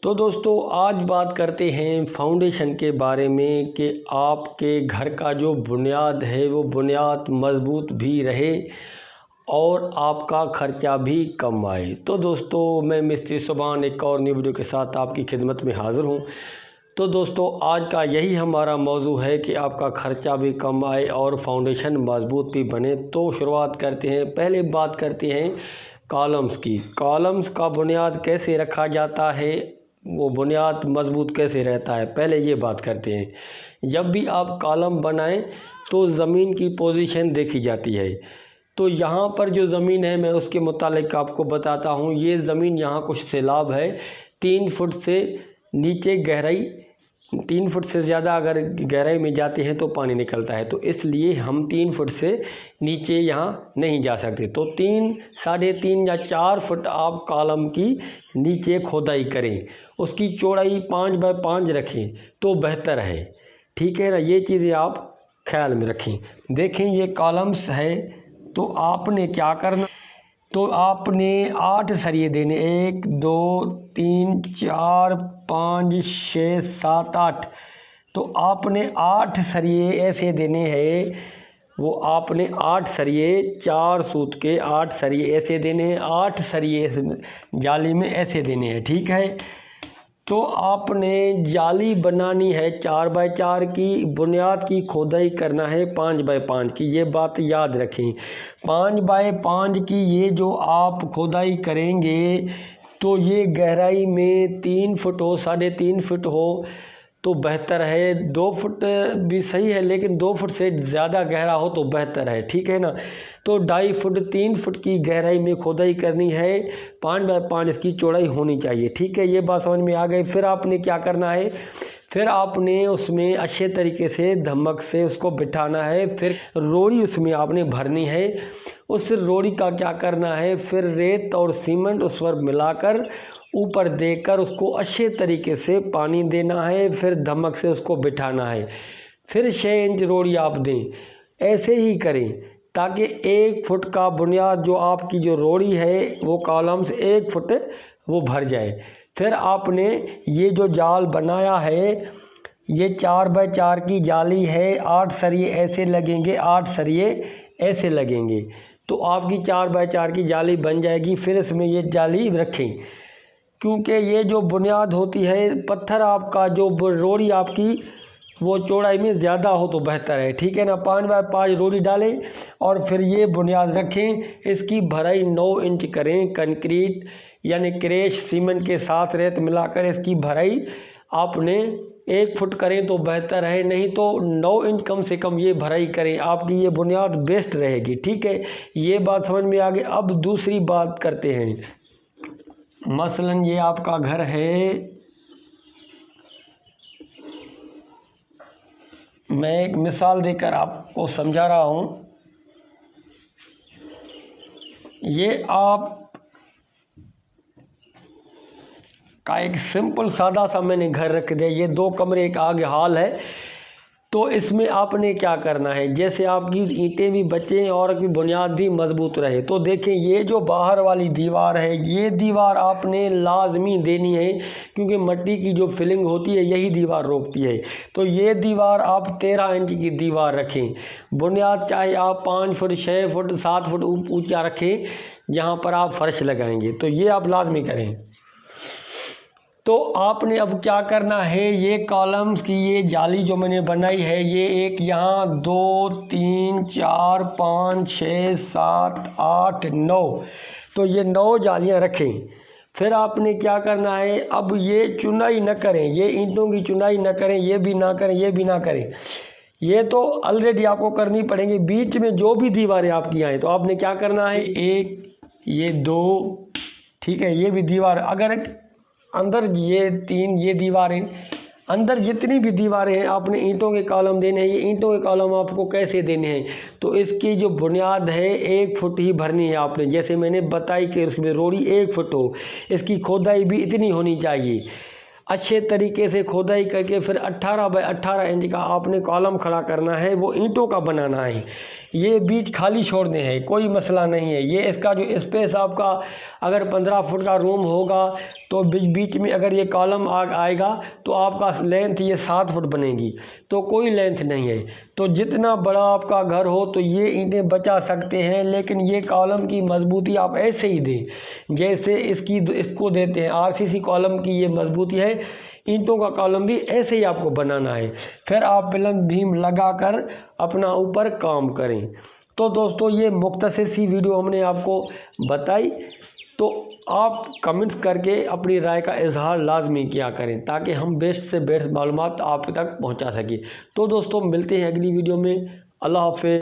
तो दोस्तों आज बात करते हैं फाउंडेशन के बारे में कि आपके घर का जो बुनियाद है वो बुनियाद मज़बूत भी रहे और आपका ख़र्चा भी कम आए। तो दोस्तों मैं मिस्त्री सुभान एक और न्यू वीडियो के साथ आपकी खिदमत में हाज़िर हूँ। तो दोस्तों आज का यही हमारा मौजू है कि आपका ख़र्चा भी कम आए और फाउंडेशन मज़बूत भी बने। तो शुरुआत करते हैं। पहले बात करते हैं कॉलम्स की। कॉलम्स का बुनियाद कैसे रखा जाता है, वो बुनियाद मज़बूत कैसे रहता है, पहले ये बात करते हैं। जब भी आप कॉलम बनाएं तो ज़मीन की पोजीशन देखी जाती है। तो यहाँ पर जो ज़मीन है मैं उसके मुतालिक आपको बताता हूँ। ये ज़मीन यहाँ कुछ सैलाब है, 3 फुट से नीचे गहराई, 3 फुट से ज़्यादा अगर गहराई में जाते हैं तो पानी निकलता है। तो इसलिए हम 3 फुट से नीचे यहाँ नहीं जा सकते। तो 3, 3.5 या 4 फुट आप कॉलम की नीचे खोदाई करें। उसकी चौड़ाई 5 बाय 5 रखें तो बेहतर है, ठीक है ना। ये चीज़ें आप ख्याल में रखें। देखें ये कॉलम्स है तो आपने क्या करना, तो आपने 8 सरिये देने, 1 2 3 4 5 6 7 8। तो आपने 8 सरिये ऐसे देने हैं। वो आपने 8 सरिये 4 सूत के 8 सरिये ऐसे देने हैं, 8 सरिये जाली में ऐसे देने हैं, ठीक है। तो आपने जाली बनानी है 4 बाय 4 की, बुनियाद की खोदाई करना है 5 बाय 5 की। ये बात याद रखें। 5 बाय 5 की ये जो आप खोदाई करेंगे तो ये गहराई में 3 फुट हो, 3.5 फुट हो तो बेहतर है। 2 फुट भी सही है लेकिन 2 फुट से ज़्यादा गहरा हो तो बेहतर है, ठीक है ना। तो 2.5 फुट 3 फुट की गहराई में खोदाई करनी है, 5 बाय 5 इसकी चौड़ाई होनी चाहिए, ठीक है। ये बात समझ में आ गई। फिर आपने क्या करना है, फिर आपने उसमें अच्छे तरीके से धमक से उसको बिठाना है। फिर रोड़ी उसमें आपने भरनी है। उस रोड़ी का क्या करना है, फिर रेत और सीमेंट उस पर मिलाकर ऊपर देकर उसको अच्छे तरीके से पानी देना है। फिर धमक से उसको बिठाना है। फिर 6 इंच रोड़ी आप दें। ऐसे ही करें ताकि 1 फुट का बुनियाद जो आपकी जो रोड़ी है वो कॉलम्स 1 फुट वो भर जाए। फिर आपने ये जो जाल बनाया है ये 4 बाय 4 की जाली है, 8 सरिये ऐसे लगेंगे, 8 सरिये ऐसे लगेंगे तो आपकी 4 बाय 4 की जाली बन जाएगी। फिर इसमें ये जाली रखें क्योंकि ये जो बुनियाद होती है, पत्थर आपका जो रोड़ी आपकी वो चौड़ाई में ज़्यादा हो तो बेहतर है, ठीक है ना। 5 बाय 5 रोड़ी डालें और फिर ये बुनियाद रखें। इसकी भराई 9 इंच करें। कंक्रीट यानी क्रैश सीमेंट के साथ रेत मिलाकर इसकी भराई आपने 1 फुट करें तो बेहतर है, नहीं तो 9 इंच कम से कम ये भराई करें, आपकी ये बुनियाद बेस्ट रहेगी, ठीक है। ये बात समझ में आ गई। अब दूसरी बात करते हैं। मसलन ये आपका घर है, मैं एक मिसाल देकर आपको समझा रहा हूँ। ये आप का एक सिंपल सादा सा मैंने घर रख दिया। ये 2 कमरे एक आगे हॉल है। तो इसमें आपने क्या करना है, जैसे आपकी ईंटें भी बचें और आपकी बुनियाद भी मजबूत रहे। तो देखें ये जो बाहर वाली दीवार है ये दीवार आपने लाजमी देनी है क्योंकि मिट्टी की जो फिलिंग होती है यही दीवार रोकती है। तो ये दीवार आप 13 इंच की दीवार रखें। बुनियाद चाहे आप 5 फुट 6 फुट 7 फुट ऊंचा रखें जहाँ पर आप फर्श लगाएंगे, तो ये आप लाजमी करें। तो आपने अब क्या करना है, ये कॉलम्स की ये जाली जो मैंने बनाई है ये एक यहाँ 2 3 4 5 6 7 8 9, तो ये 9 जालियाँ रखें। फिर आपने क्या करना है, अब ये चुनाई न करें, ये ईंटों की चुनाई न करें, ये भी ना करें, ये भी ना करें। ये तो ऑलरेडी आपको करनी पड़ेंगी। बीच में जो भी दीवारें आपकी आएँ तो आपने क्या करना है, 1 ये 2, ठीक है, ये भी दीवार, अगर अंदर ये 3 ये दीवारें, अंदर जितनी भी दीवारें हैं आपने ईंटों के कॉलम देने हैं। ये ईंटों के कॉलम आपको कैसे देने हैं, तो इसकी जो बुनियाद है 1 फुट ही भरनी है आपने, जैसे मैंने बताई कि उसमें रोड़ी 1 फुट हो, इसकी खोदाई भी इतनी होनी चाहिए। अच्छे तरीके से खोदाई करके फिर 18 बाय 18 इंच का आपने कॉलम खड़ा करना है, वो ईंटों का बनाना है। ये बीच खाली छोड़ने हैं, कोई मसला नहीं है। ये इसका जो स्पेस आपका अगर 15 फुट का रूम होगा तो बीच बीच में अगर ये कॉलम आएगा तो आपका लेंथ ये 7 फुट बनेगी, तो कोई लेंथ नहीं है। तो जितना बड़ा आपका घर हो तो ये ईंटें बचा सकते हैं, लेकिन ये कॉलम की मजबूती आप ऐसे ही दें जैसे इसको देते हैं। RCC कॉलम की ये मजबूती है, ईंटों का कॉलम भी ऐसे ही आपको बनाना है। फिर आप प्लंथ बीम लगाकर अपना ऊपर काम करें। तो दोस्तों ये मुख्तसर सी वीडियो हमने आपको बताई, तो आप कमेंट्स करके अपनी राय का इजहार लाजमी किया करें ताकि हम बेस्ट से बेस्ट मालूमात आप तक पहुंचा सकें। तो दोस्तों मिलते हैं अगली वीडियो में। अल्लाह हाफ़िज़।